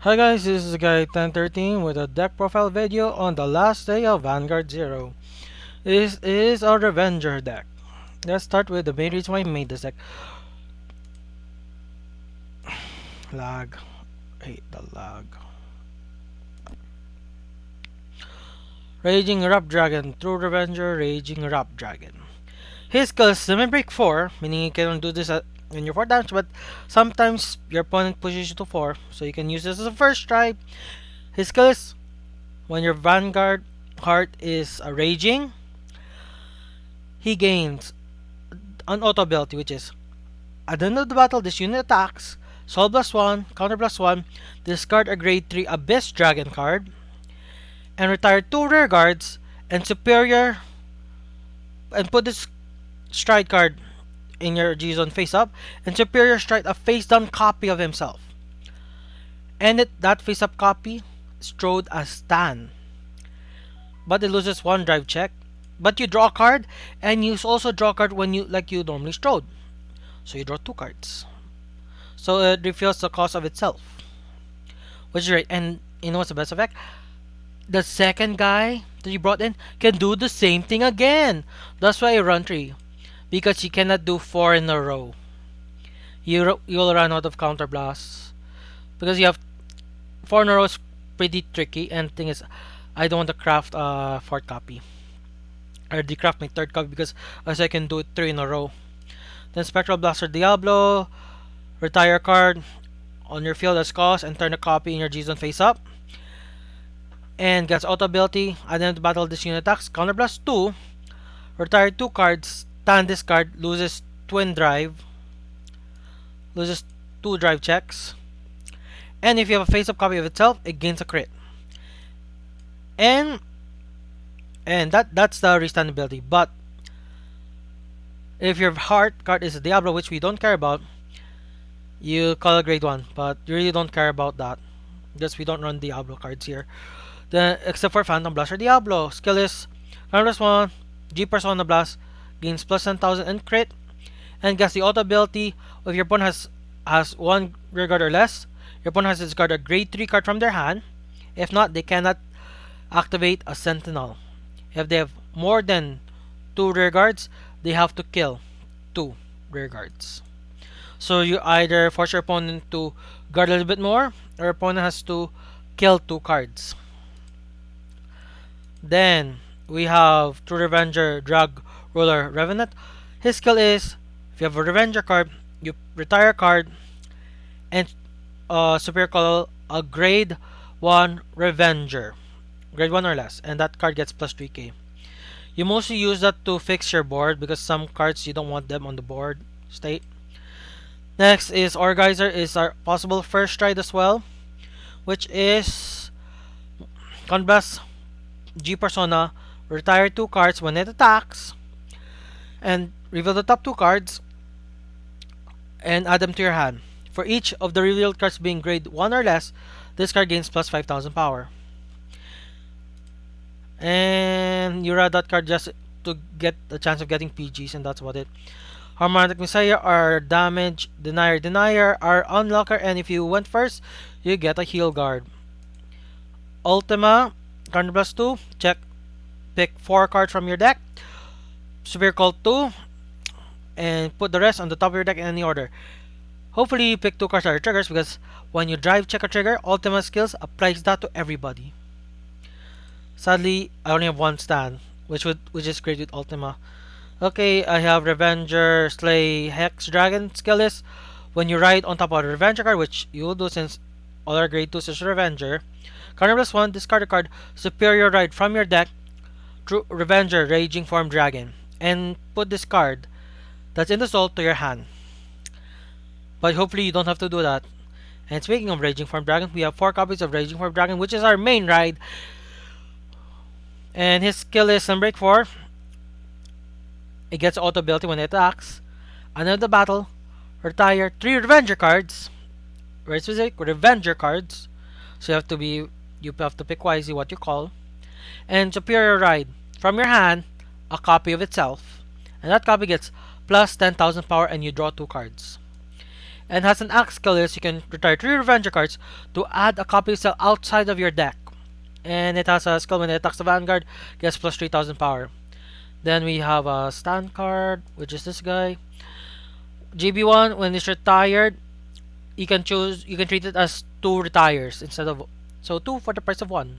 Hi guys, this is guy 1013 with a deck profile video on the last day of Vanguard 0. This is our Revenger deck. Let's start with the main reason why I made this deck. Lag. Hate the lag. Raging Rapt Dragon. True Revenger, Raging Rapt Dragon. His skill is Limit Break 4, meaning you can do this when you're 4 damage, but sometimes your opponent pushes you to 4, so you can use this as a first try. His skill is when your Vanguard heart is raging, he gains an auto ability, which is at the end of the battle, this unit attacks, Soul +1, Counter +1, discard a grade 3 Abyss Dragon card, and retire 2 rear guards and superior, and put this stride card in your G zone face up, and superior stride a face down copy of himself. And that face up copy strode as Stan. But it loses 1 drive check. But you draw a card, and you also draw a card when you normally strode. So you draw 2 cards. So it refills the cost of itself. Which is great. And you know what's the best effect? The second guy that you brought in can do the same thing again. That's why I run 3. Because you cannot do 4 in a row. You'll run out of counter blasts. Because you have 4 in a row is pretty tricky. And the thing is, I don't want to craft a 4th copy. I already craft my 3rd copy because as I can do it 3 in a row. Then Spectral Blaster Diablo. Retire a card on your field as cost and turn a copy in your G zone face up. And gets auto ability. At the end of the battle, this unit attacks. Counter Blast 2. Retire 2 cards. Stand this card. Loses Twin Drive. Loses 2 drive checks. And if you have a face up copy of itself, it gains a crit. And that's the restand ability. But if your heart card is a Diablo, which we don't care about, you call a grade 1. But you really don't care about that. Because we don't run Diablo cards here. Then, except for Phantom Blaster Diablo. Skill is +1, G Persona Blast, gains plus 10,000 and crit. And gets the auto ability if your opponent has 1 rear guard or less. Your opponent has to discard a grade 3 card from their hand. If not, they cannot activate a Sentinel. If they have more than 2 rear guards, they have to kill 2 rear guards. So you either force your opponent to guard a little bit more, or your opponent has to kill 2 cards. Then we have True Revenger Drag Ruler Revenant. His skill is if you have a Revenger card, you retire a card and superior call a grade 1 Revenger. Grade 1 or less, and that card gets plus 3k. You mostly use that to fix your board because some cards you don't want them on the board state. Next is Orgeyser, is our possible first stride as well, which is Conblast G Persona, retire 2 cards when it attacks, and reveal the top 2 cards and add them to your hand. For each of the revealed cards being grade 1 or less, this card gains plus 5,000 power. And you ride that card just to get the chance of getting PGs, and that's about it. Harmonic Messiah, our damage denier, our unlocker, and if you went first, you get a heal guard. Ultima, Counter Blast 2, pick 4 cards from your deck, Superior Call 2, and put the rest on the top of your deck in any order. Hopefully you pick 2 cards that are triggers, because when you drive check a trigger, Ultima skills applies that to everybody. Sadly, I only have 1 stand, which is great with Ultima. Okay, I have Revenger Slay Hex Dragon. Skill is when you ride on top of a Revenger card, which you will do since all our grade 2s is Revenger. Counter +1, discard a card, superior ride from your deck, True Revenger Raging Form Dragon, and put this card that's in the soul to your hand. But hopefully you don't have to do that. And speaking of Raging Form Dragon, we have 4 copies of Raging Form Dragon, which is our main ride. And his skill is Sunbreak 4. It gets auto ability when it attacks. End the battle, retire 3 Revenger cards. Very specific, Revenger cards. So you have to pick wisely what you call. And superior ride from your hand a copy of itself. And that copy gets plus 10,000 power and you draw 2 cards. And has an axe skill is you can retire 3 Revenger cards to add a copy of cell outside of your deck. And it has a skill when it attacks the Vanguard, gets plus 3000 power. Then we have a stand card, which is this guy. GB1, when it's retired, you can treat it as 2 retires instead of, so 2 for the price of 1.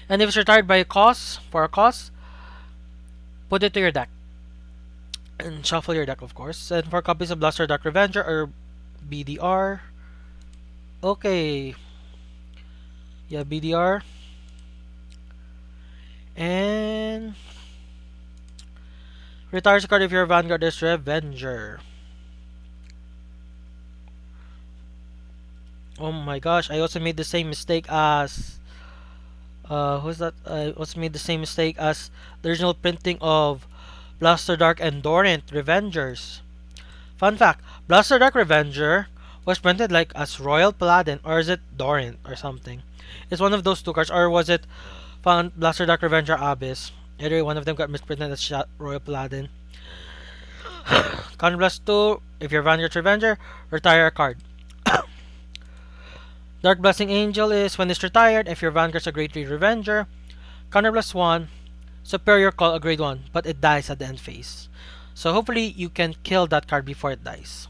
And if it's retired by a cost, for a cost, put it to your deck. And shuffle your deck, of course. And 4 copies of Blaster Dark Revenger or BDR. Okay. Yeah, BDR. And retires a card if your Vanguard is Revenger. Oh my gosh, I also made the same mistake as who's that? I also made the same mistake as the original printing of Blaster Dark and Dorant Revengers. Fun fact, Blaster Dark Revenger was printed like as Royal Paladin, or is it Dorant or something? It's one of those two cards, or was it Blaster Dark Revenger Abyss? Either way, one of them got misprinted as Royal Paladin. Counter Blast 2, if you're Vanguard Revenger, retire a card. Dark Blessing Angel is when it's retired, if your Vanguard's a grade 3 Revenger. Counter Blast 1, Superior Call a grade 1, but it dies at the end phase. So hopefully you can kill that card before it dies.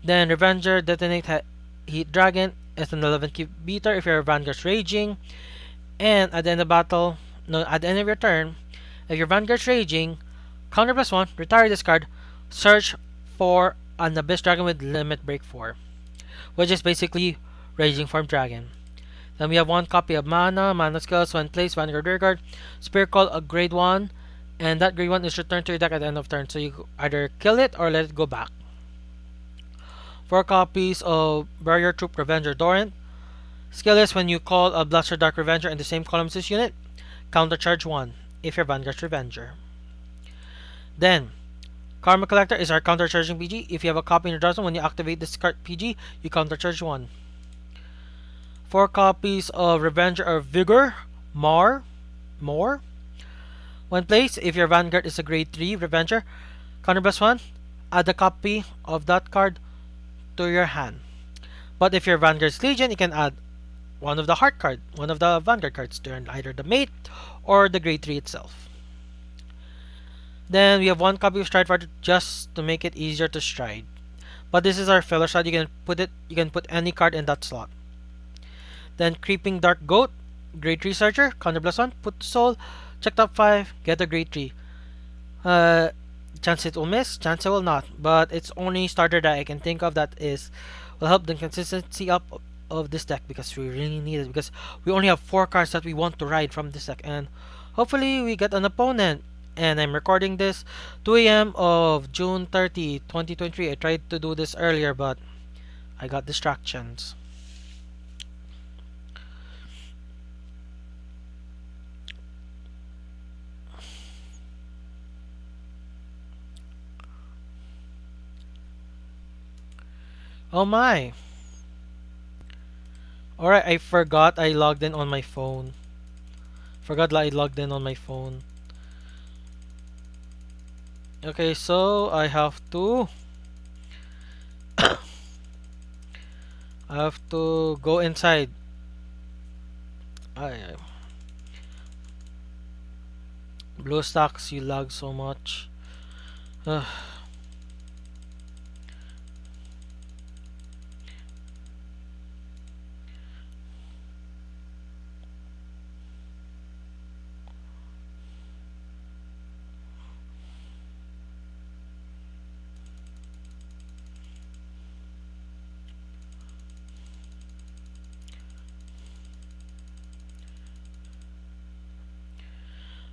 Then Revenger Detonate Heat Dragon is an 11 key beater if your Vanguard's raging. And at the end of battle, no, at the end of your turn, if your Vanguard's raging, counter plus 1, retire this card, search for an Abyss Dragon with Limit Break 4, which is basically Raging Form Dragon. Then we have 1 copy of Mana skills when placed, Vanguard Rear Guard, Spirit Call a grade 1, and that grade 1 is returned to your deck at the end of turn, so you either kill it or let it go back. 4 copies of Barrier Troop Revenger Dorant. Skill is when you call a Blaster Dark Revenger in the same column as this unit, countercharge 1 if you're Vanguard's Revenger. Then, Karma Collector is our countercharging PG. If you have a copy in your drawer, when you activate this card PG, you countercharge 1. 4 copies of Revenger of Vigor, More. When placed, if your Vanguard is a grade 3 Revenger, counter plus 1, add a copy of that card to your hand. But if your Vanguard's Legion, you can add one of the Vanguard cards to either the mate or the grade 3 itself. Then we have 1 copy of Stride Fighter just to make it easier to stride. But this is our filler slot. You can put any card in that slot. Then Creeping Dark Goat, grade 3 Searcher, counter plus 1, put soul, check top 5, get a grade 3. Chance it will miss, chance it will not. But it's only starter that I can think of that will help the consistency up of this deck, because we really need it, because we only have 4 cards that we want to ride from this deck, and hopefully we get an opponent. And I'm recording this 2 a.m. of June 30, 2023. I tried to do this earlier, but I got distractions. Oh my. Alright, I forgot I logged in on my phone. Okay, so I have to go inside. Blue stacks, you lag so much.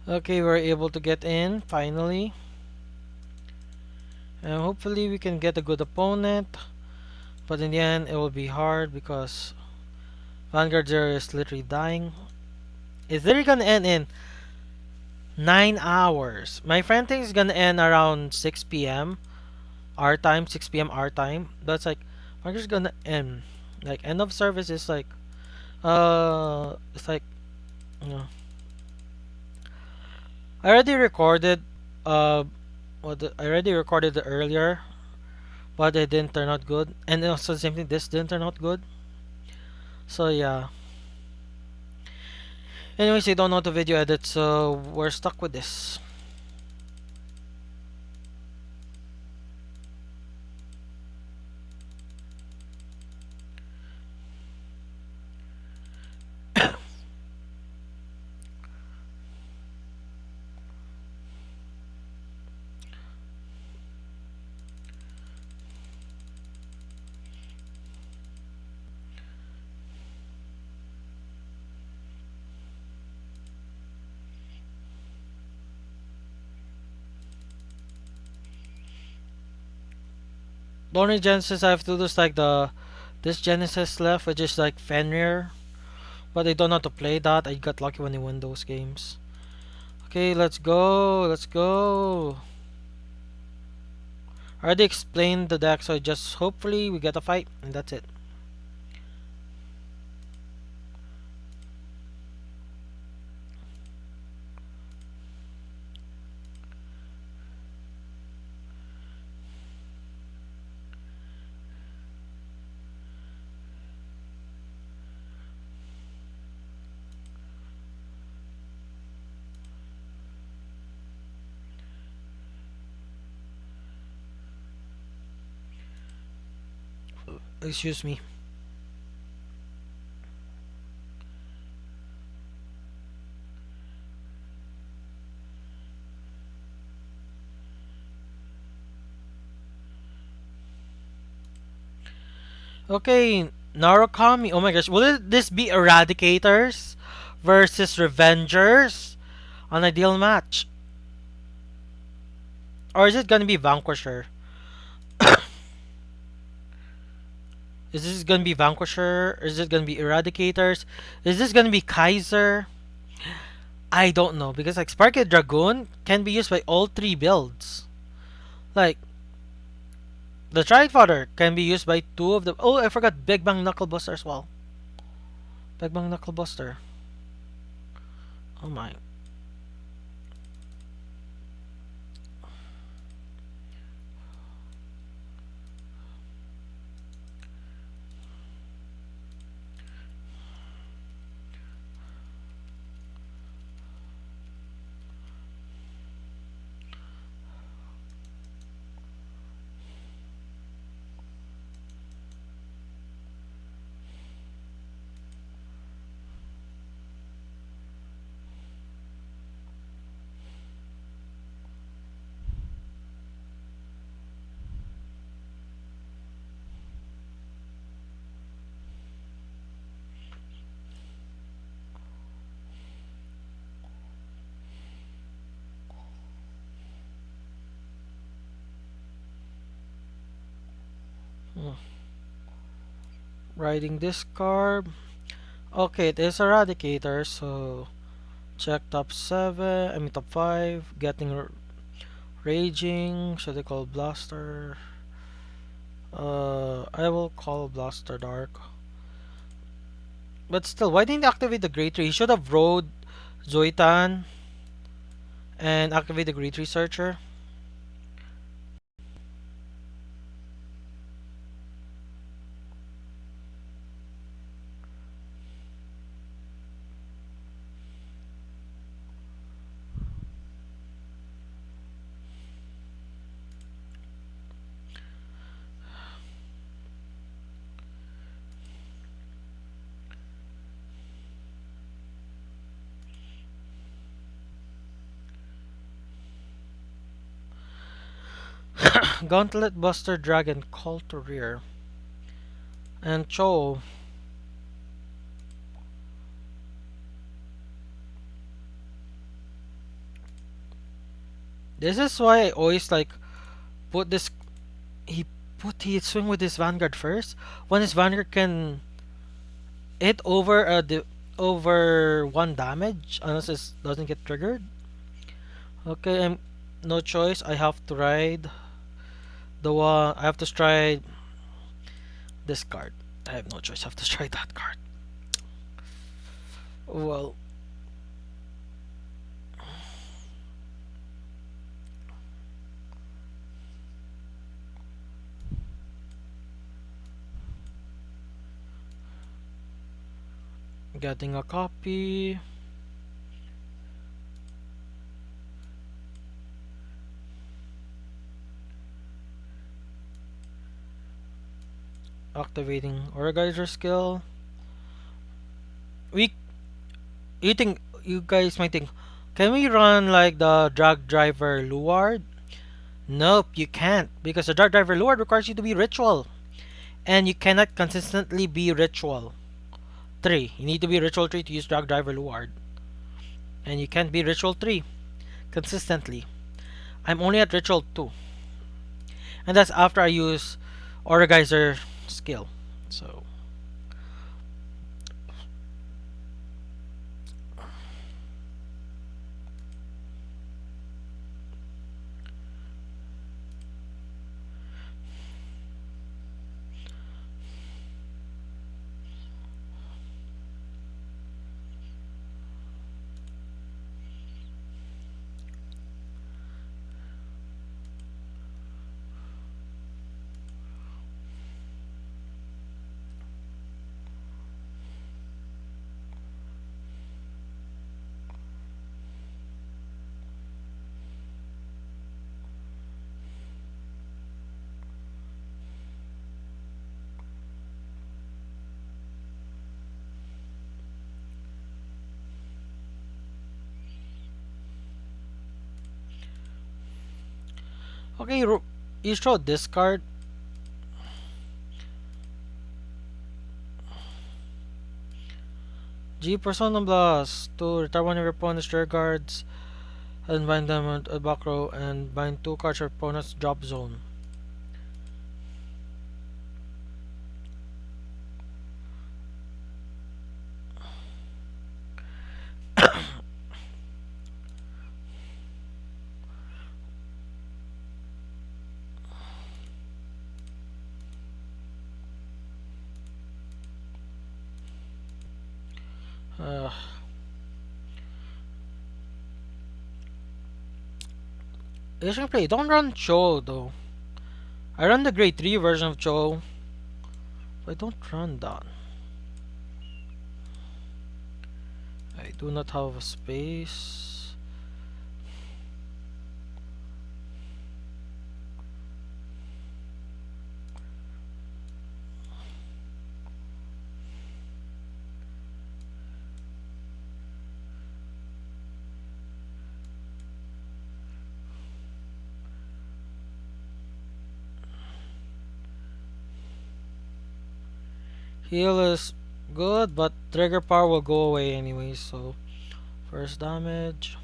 Okay, we're able to get in finally, and hopefully we can get a good opponent, but in the end it will be hard because Vanguard Zero is literally dying. It's literally gonna end in 9 hours. My friend thinks it's gonna end around 6 p.m. our time, 6 p.m. our time. That's like Vanguard's gonna end. Like end of service is like it's like, you know. I already recorded I already recorded it earlier, but it didn't turn out good. And also the same thing, this didn't turn out good. So yeah. Anyways, I don't know how to video edit, so we're stuck with this. The only Genesis I have to do is like this Genesis left, which is like Fenrir. But I don't know how to play that. I got lucky when I won those games. Okay, let's go. Let's go. I already explained the deck, so just hopefully we get a fight, and that's it. Excuse me. Okay, Narukami. Oh my gosh, this be Eradicators versus Revengers? An ideal match. Or is it gonna be Vanquisher? Is this gonna be Vanquisher? Is it gonna be Eradicators? Is this gonna be Kaiser? I don't know because like Sparky Dragoon can be used by all three builds. Like the Trifather can be used by two of them. Oh, I forgot Big Bang Knuckle Buster as well. Big Bang Knuckle Buster. Oh my. Hmm. Riding this card. Okay, it is Eradicator, so check top 7, I mean top 5, getting Raging, should I call Blaster? I will call Blaster Dark. But still, why didn't he activate the Great Tree? He should have rode Zoitan and activate the Great Researcher. Gauntlet Buster Dragon Call to Rear. And Cho. This is why I always like put this he swing with his Vanguard first. When his Vanguard can hit over over 1 damage unless it doesn't get triggered. Okay, I'm no choice. I have to ride the one. I have to stride this card. I have no choice. I have to stride that card. Well, Getting a copy. Activating organizer skill. We you guys might think, can we run like the drug driver Luard? Nope, you can't because the drug driver Luard requires you to be ritual, and you cannot consistently be ritual 3. You need to be ritual 3 to use drug driver Luard, and you can't be ritual 3 consistently. I'm only at ritual 2, and that's after I use organizer skill. So okay, you show this card. G Persona Blast to retire one of your opponent's rear guards and bind them at a back row and bind 2 cards your opponent's drop zone. Uh, Asian play, don't run Cho though. I run the grade 3 version of Cho, but I don't run that. I do not have a space. Heal is good, but trigger power will go away anyway, so first damage.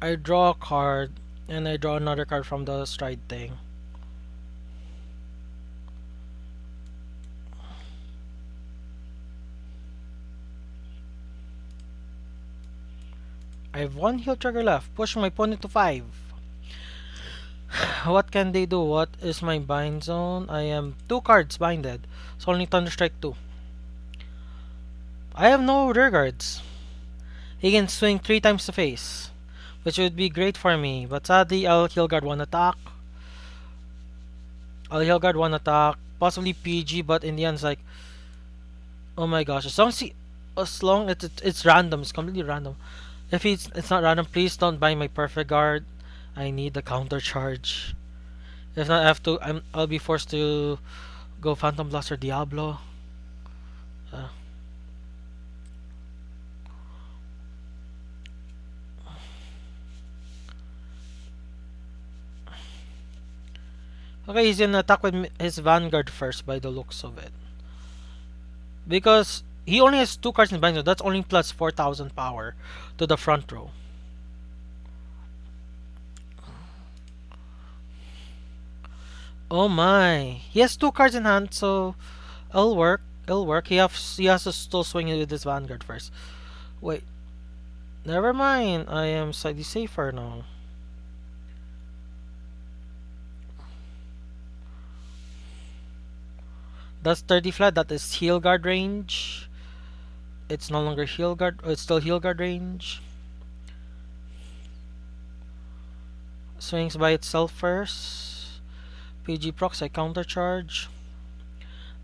I draw a card, and I draw another card from the stride thing. I have 1 heal trigger left, pushing my opponent to 5. What can they do? What is my bind zone? I am 2 cards binded, so only Thunderstrike 2. I have no rear guards. He can swing 3 times to face, which would be great for me, but sadly I'll heal guard 1 attack. I'll heal guard 1 attack, possibly PG, but in the end it's like, oh my gosh, as long as it's random, it's completely random. If it's not random, please don't buy my perfect guard. I need the counter charge. If not, I'll be forced to go Phantom Blast or Diablo. Uh, Okay, he's gonna attack with his Vanguard first by the looks of it. Because he only has two cards in Vanguard, that's only plus 4,000 power to the front row. Oh my. He has two cards in hand, so it'll work. It'll work. He has to still swing it with his Vanguard first. Wait. Never mind. I am slightly safer now. That's 30 flat. That is heal guard range. It's no longer heal guard. It's still heal guard range. Swings by itself first. PG procs, I counter charge.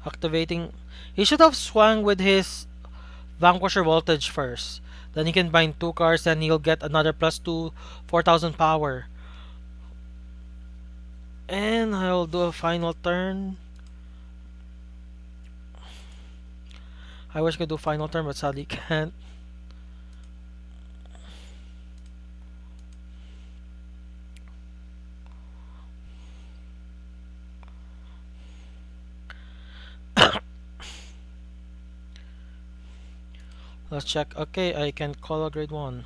Activating. He should have swung with his Vanquisher Voltage first. Then he can bind two cards, then he'll get another plus two, 4,000 power. And I'll do a final turn. I wish I could do final turn, but sadly can't. Let's check. Okay, I can call a grade 1.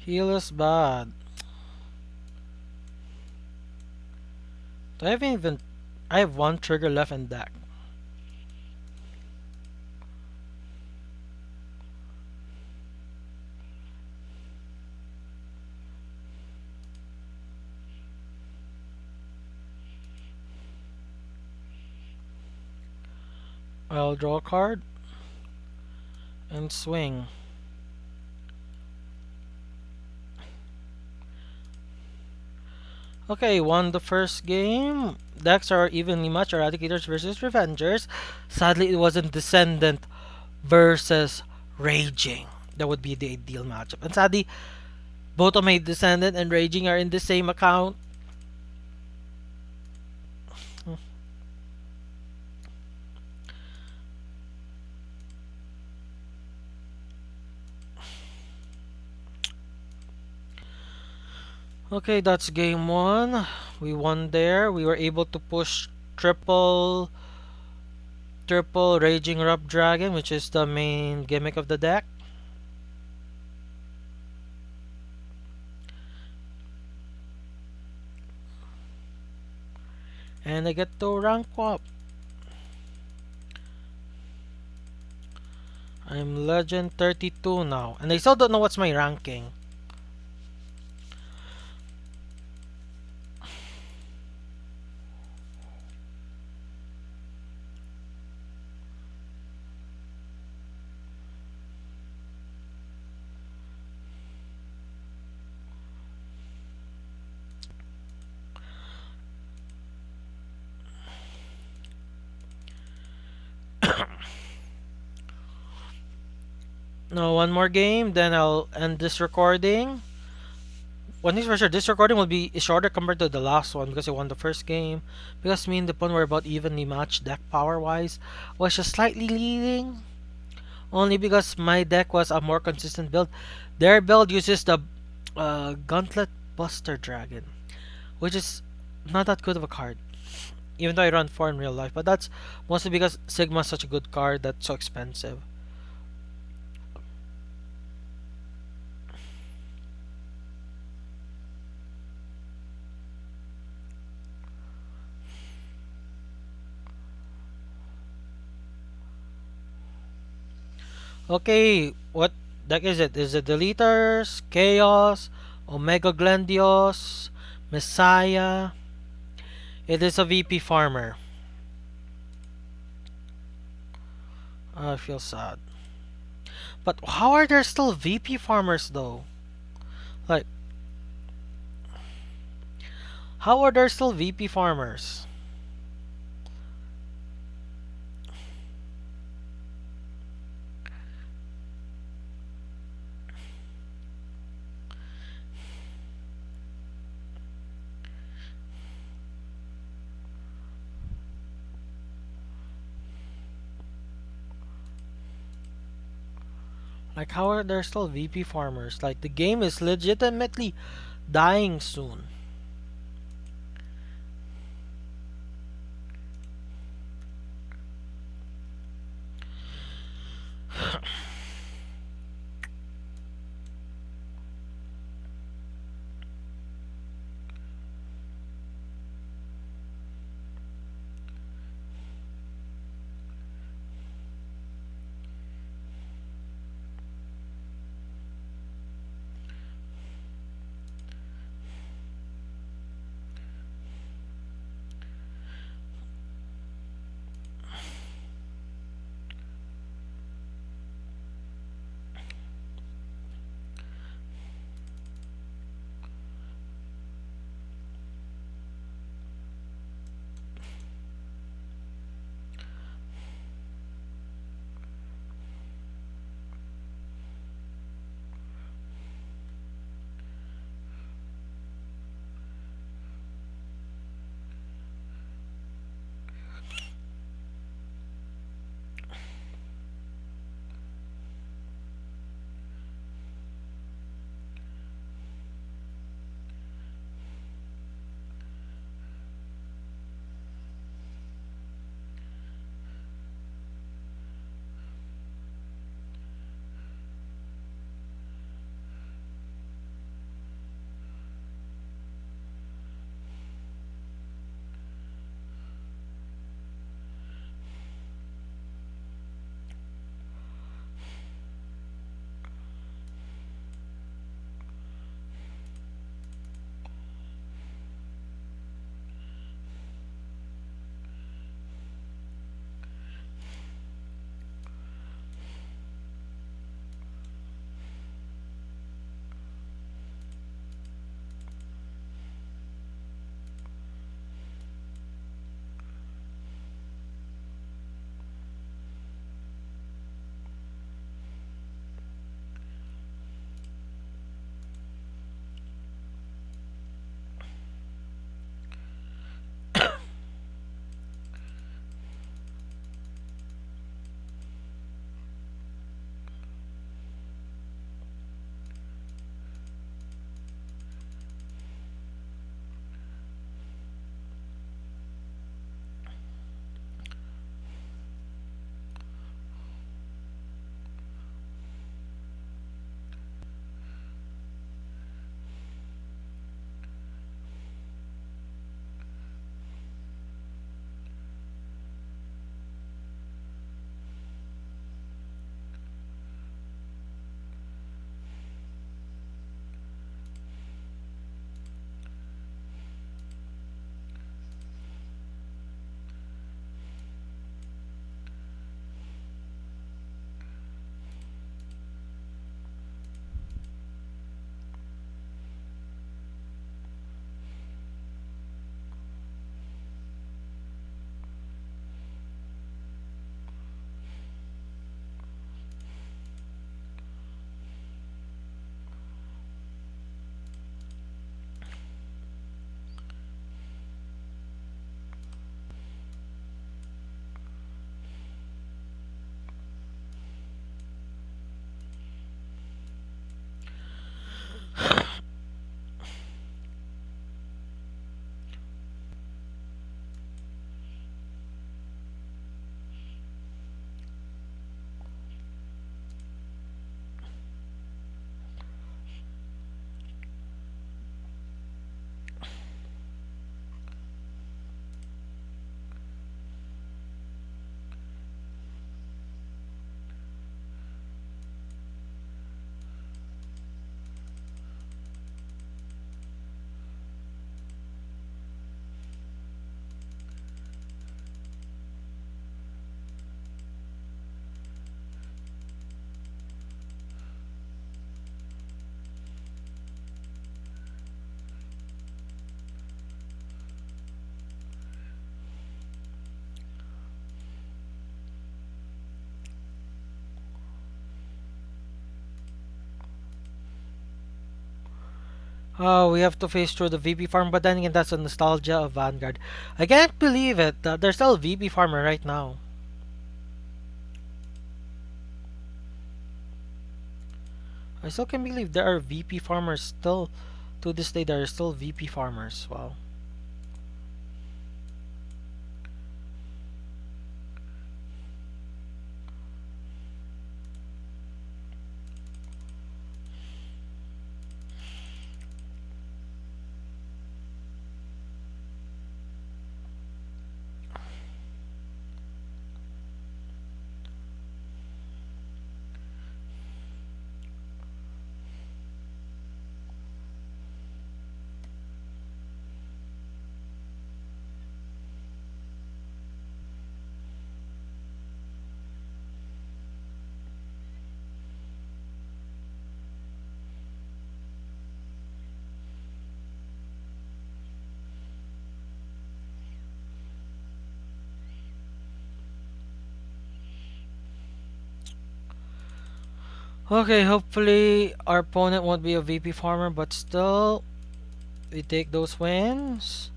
Heal is bad. I haven't even. I have one trigger left in deck. I'll draw a card and swing. Okay, won the first game. Decks are evenly matched. Eradicators versus Revengers. Sadly, it wasn't Descendant versus Raging. That would be the ideal matchup. And sadly, both of my Descendant and Raging are in the same account. Okay, that's game 1. We won there. We were able to push triple Raging Rapt Dragon, which is the main gimmick of the deck. And I get to rank up. I'm Legend 32 now. And I still don't know what's my ranking. No, one more game, then I'll end this recording. One thing's for sure, this recording will be shorter compared to the last one because I won the first game. Because me and the were about evenly matched deck power wise. Was just slightly leading. Only because my deck was a more consistent build. Their build uses the Gauntlet Buster Dragon, which is not that good of a card. Even though I run 4 in real life. But that's mostly because Sigma is such a good card that's so expensive. Okay, what deck is it? Is it Deleters, Chaos, Omega Glendios, Messiah? It is a VP farmer. I feel sad. But how are there still VP farmers though? Like, How are there still VP farmers? Like, how are there still VP farmers? Like, the game is legitimately dying soon. Oh, we have to face through the VP farm, but then again, that's a nostalgia of Vanguard. I can't believe it. There's still a VP farmer right now. I still can't believe there are VP farmers still. To this day, there are still VP farmers. Wow. Okay, hopefully our opponent won't be a VP farmer, but still, we take those wins.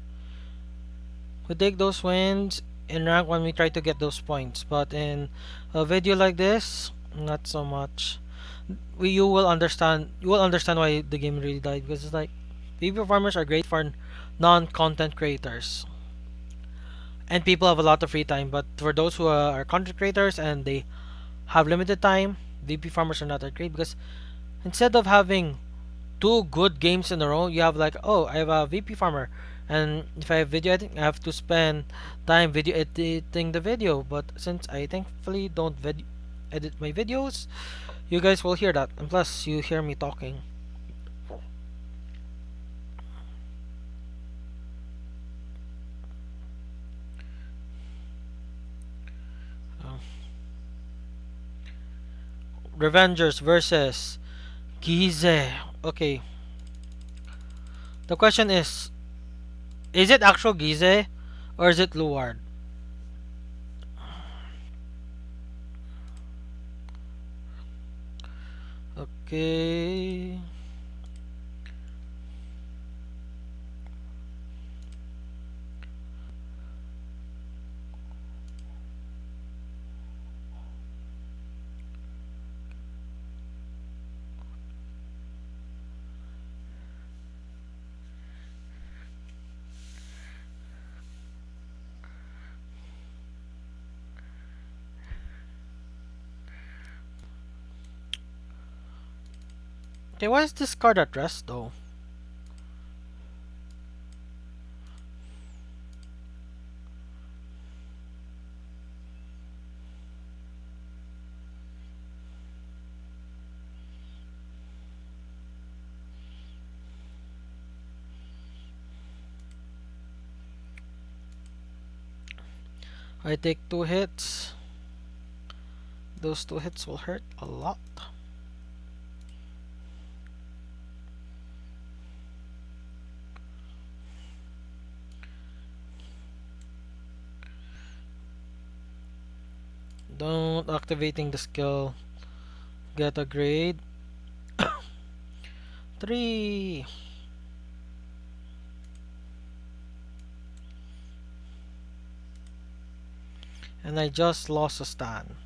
We take those wins in rank when we try to get those points, but in a video like this, not so much. You will understand why the game really died, because it's like VP farmers are great for non-content creators, and people have a lot of free time. But for those who are content creators and they have limited time, VP farmers are not that great, because instead of having two good games in a row, you have like, oh, I have a VP farmer, and if I have video editing, I have to spend time video editing the video. But since I thankfully don't edit my videos, you guys will hear that, and plus you hear me talking. Uh, Revengers versus Gize. Okay, the question is it actual Gize or is it Luard? Okay. Okay, why is this card at rest though? I take two hits. Those two hits will hurt a lot. Don't activating the skill. Get a grade. 3. And I just lost a stand.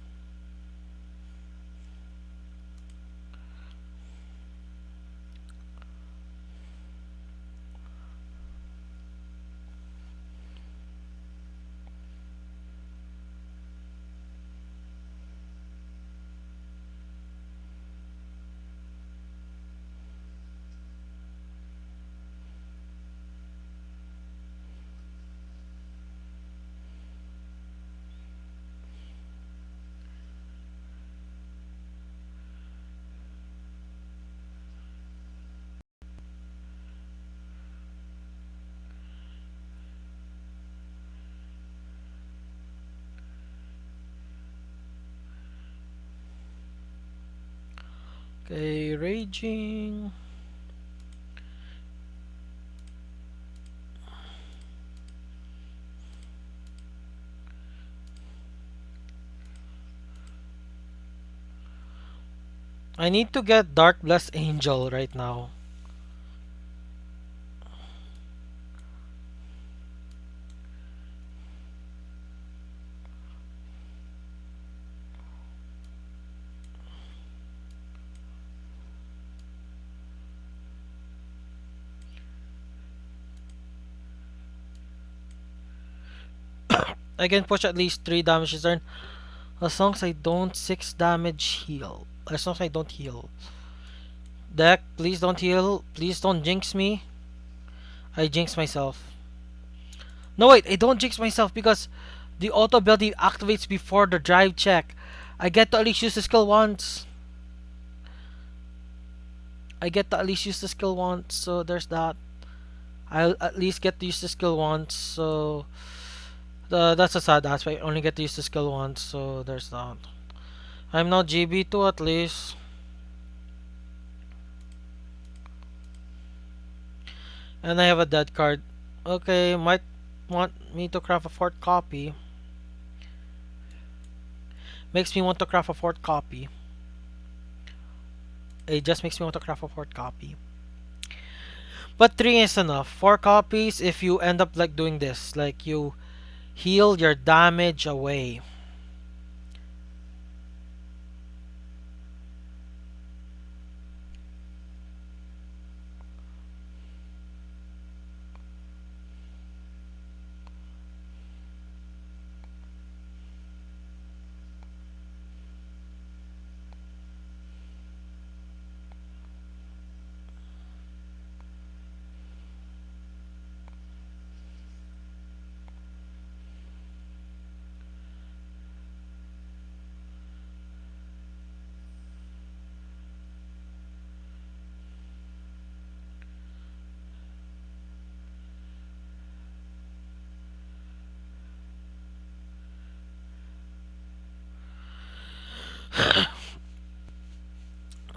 Okay, raging. I need to get Dark Blessed Angel right now. I can push at least 3 damage this turn. As long as I don't 6 damage heal. As long as I don't heal. Deck, please don't heal. Please don't jinx me. I jinx myself. No wait, I don't jinx myself because the auto ability activates before the drive check. I get to at least use the skill once. So there's that. I'll at least get to use the skill once, so that's a sad aspect. I only get to use the skill once, so there's that. I'm now GB2 at least. And I have a dead card. Okay, might want me to craft a fourth copy. Makes me want to craft a fourth copy. It just makes me want to craft a fourth copy. But 3 is enough. 4 copies if you end up like doing this. Like you heal your damage away.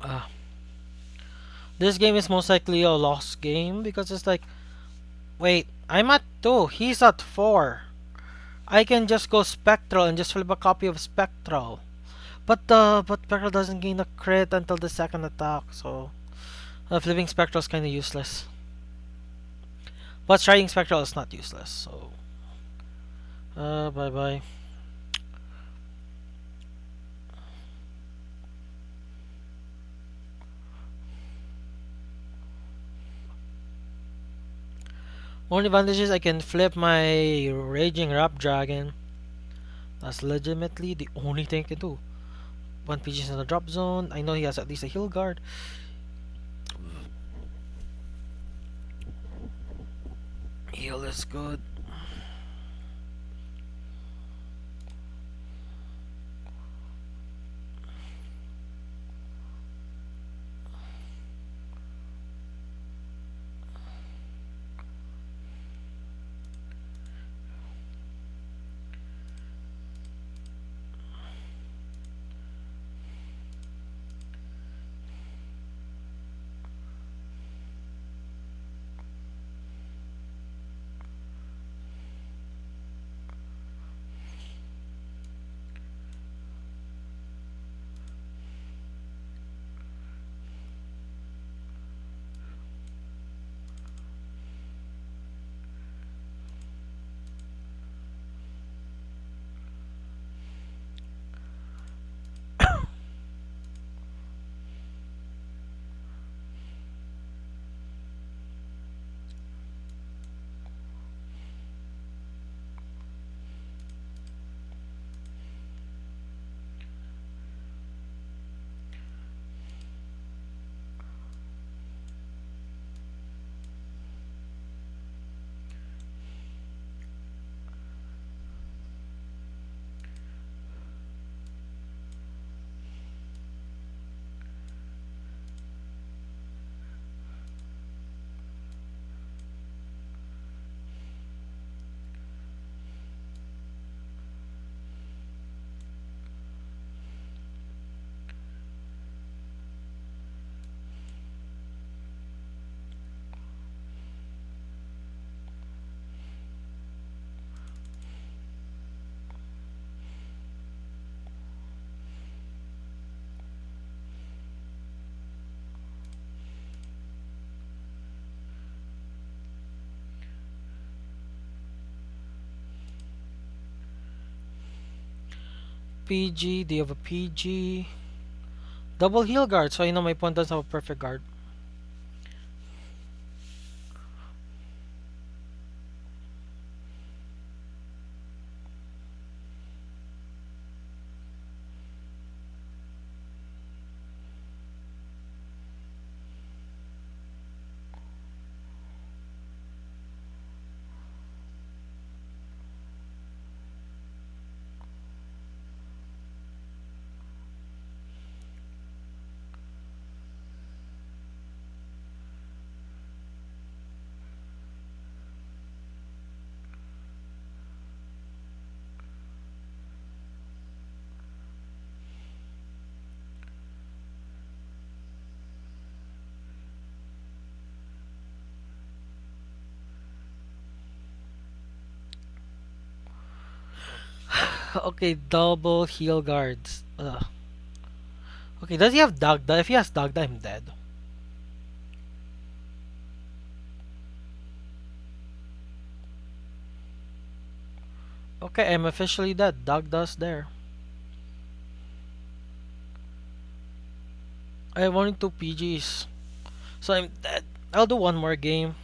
uh, this game is most likely a lost game because it's like, wait, I'm at 2, he's at 4. I can just go Spectral and just flip a copy of Spectral. But Spectral doesn't gain a crit until the second attack, so flipping Spectral is kind of useless. But trying Spectral is not useless, so bye bye. Only advantage is I can flip my Raging Rapt Dragon. That's legitimately the only thing I can do. 1 PG is in the drop zone. I know he has at least a heal guard. Heal is good. PG, do you have a PG? Double heal guard, so I know my opponent doesn't have a perfect guard. Okay, double heal guards. Okay, does he have Dagda? If he has Dagda, I'm dead. Okay, I'm officially dead. Dagda's there. I have only two PGs. So I'm dead. I'll do one more game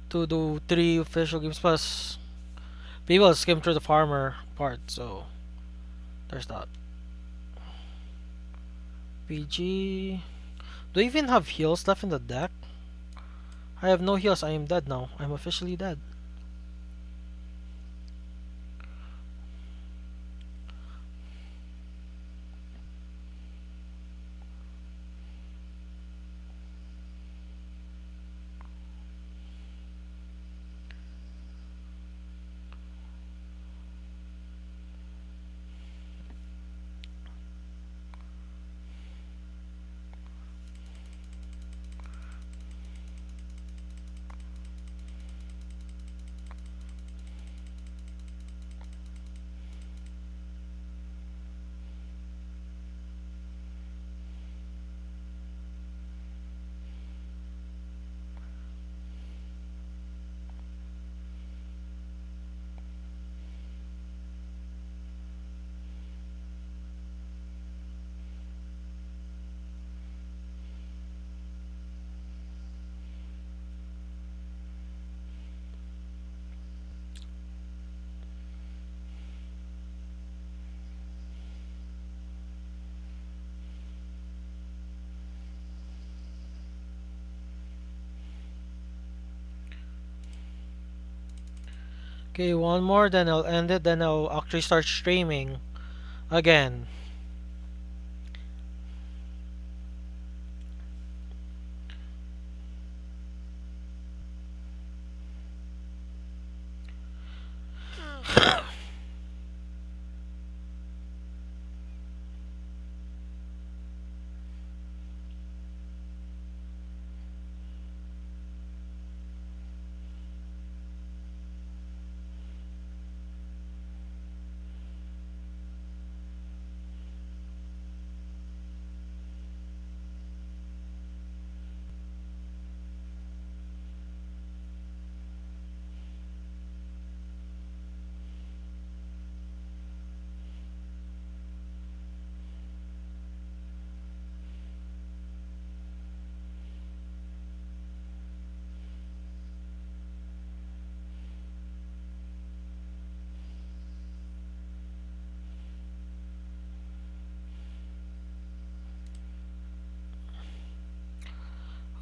to do three official games plus people skim through the farmer part, so there's that. PG. Do I even have heals left in the deck? I have no heals. I am dead now. I'm officially dead. Okay, one more, then I'll end it. Then I'll actually start streaming again.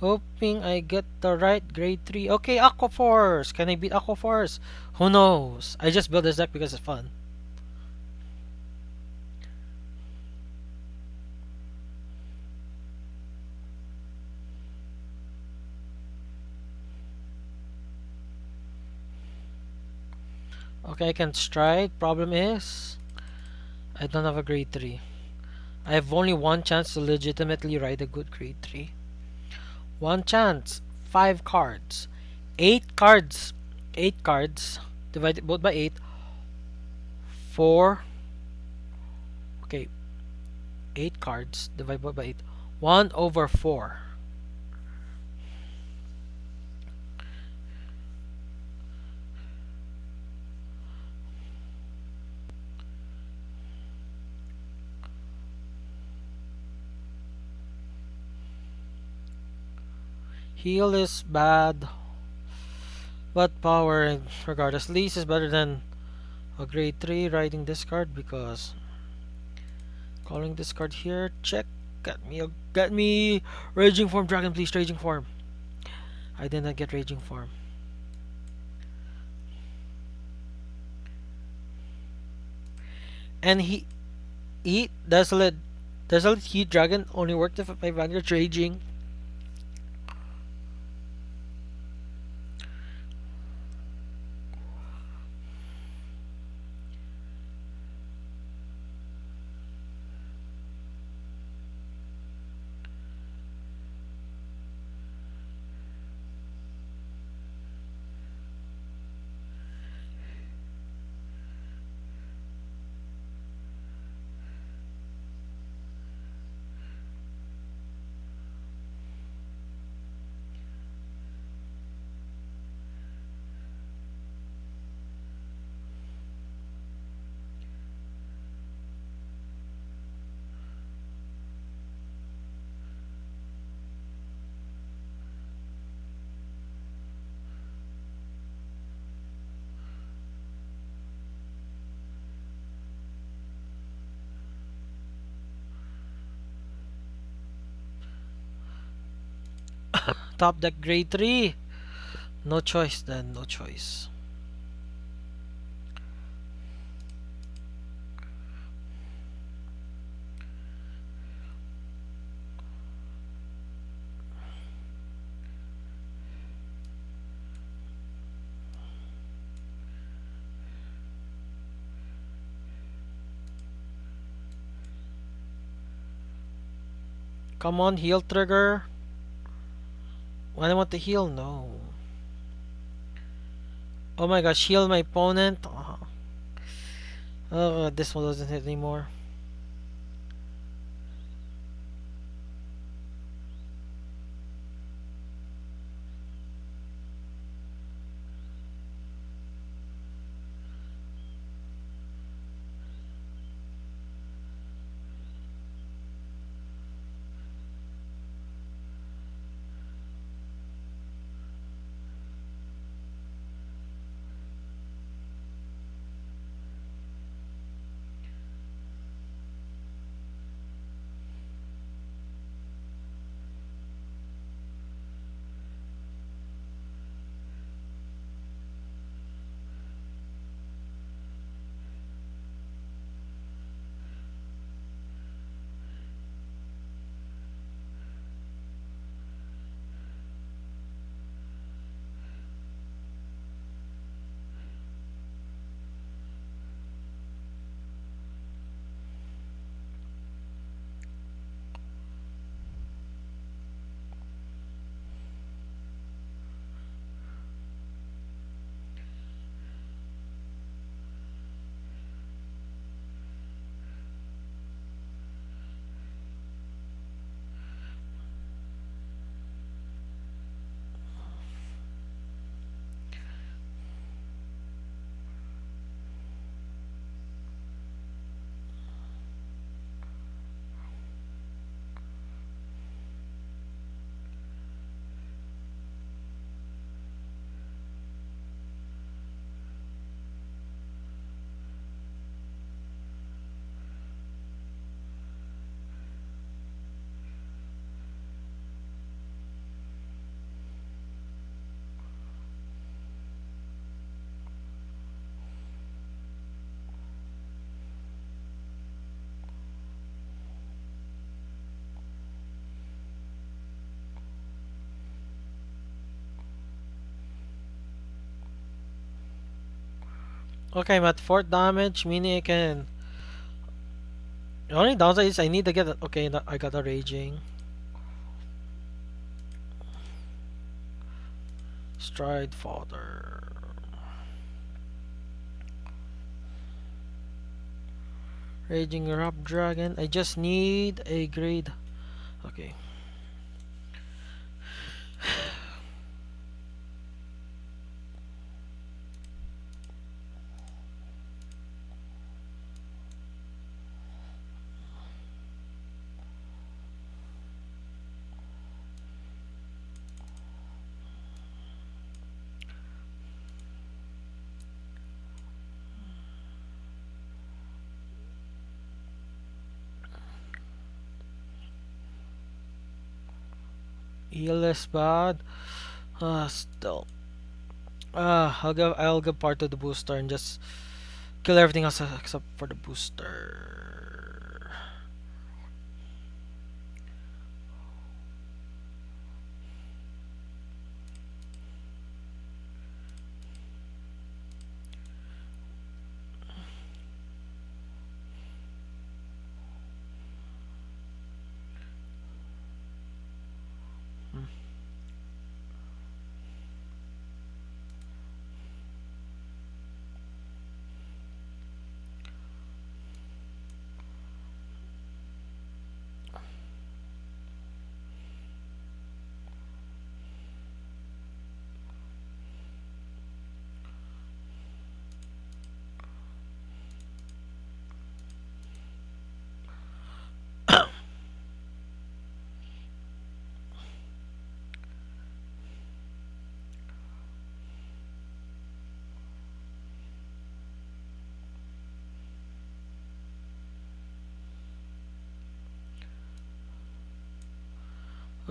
Hoping I get the right grade 3. Okay, Aqua Force. Can I beat Aqua Force? Who knows? I just built this deck because it's fun. Okay, I can strike. Problem is, I don't have a grade 3. I have only one chance to legitimately write a good grade 3. One chance. 5 cards. 8 cards. 8 cards. Divided both by 8. 4. Okay. 8 cards. Divided both by 8. 1 over 4. Heal is bad. But power, regardless, least is better than a grade 3 writing this card because calling this card here, check. Get me raging form, dragon, please, raging form. I did not get raging form. And he desolate heat dragon only worked if my Vanguard raging. Top deck grade 3. No choice then, no choice. Come on, heal trigger. When I want to heal, no. Oh my gosh, heal my opponent. Oh, this one doesn't hit anymore. Okay, I'm at 4th damage, meaning I can. The only downside is I need to get. Okay, I got a raging. Stride fodder. Raging Rapt Dragon. I just need a grade. Okay. Heal is bad. Still. I'll give part of the booster and just kill everything else except for the booster. Hmm.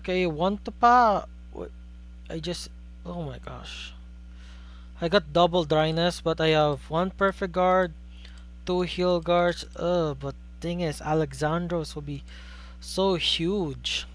Okay, want to pa. I just, oh my gosh. I got double dryness, but I have one perfect guard, two heal guards. But thing is, Alexandros will be so huge.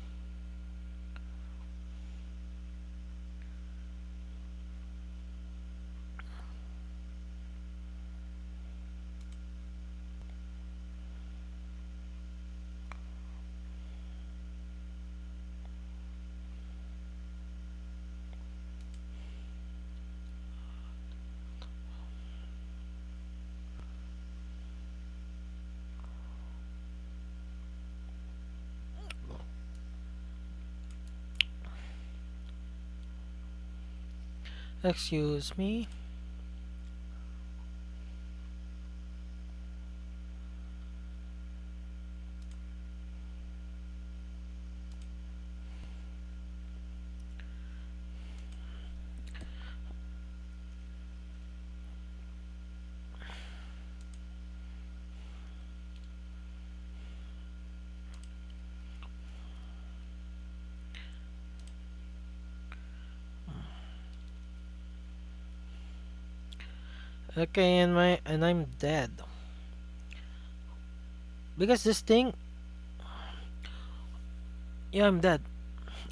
Excuse me. Okay, and I'm dead because this thing. Yeah, I'm dead.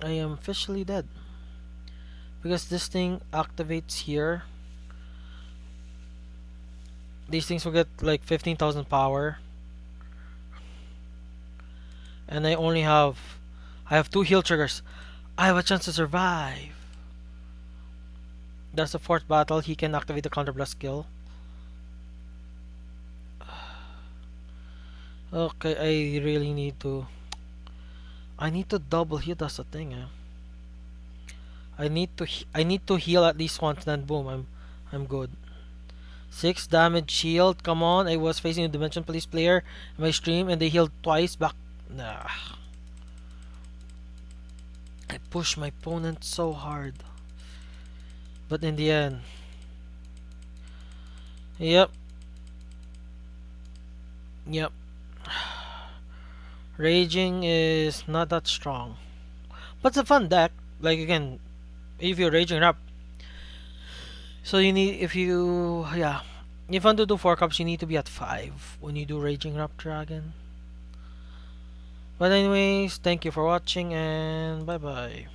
I am officially dead because this thing activates here. These things will get like 15,000 power, and I have two heal triggers. I have a chance to survive. That's the fourth battle. He can activate the counter blast skill. Okay, I really need to. I need to double heal. That's the thing. I need to heal at least once. Then boom, I'm good. 6 damage shield. Come on. I was facing a Dimension Police player in my stream, and they healed twice back. Nah. I pushed my opponent so hard, but in the end, yep, yep. Raging is not that strong, but it's a fun deck. Like again, if you're raging up, so you need if you yeah, if you want to do 4 cups, you need to be at 5 when you do raging rap dragon. But anyways, thank you for watching and bye bye.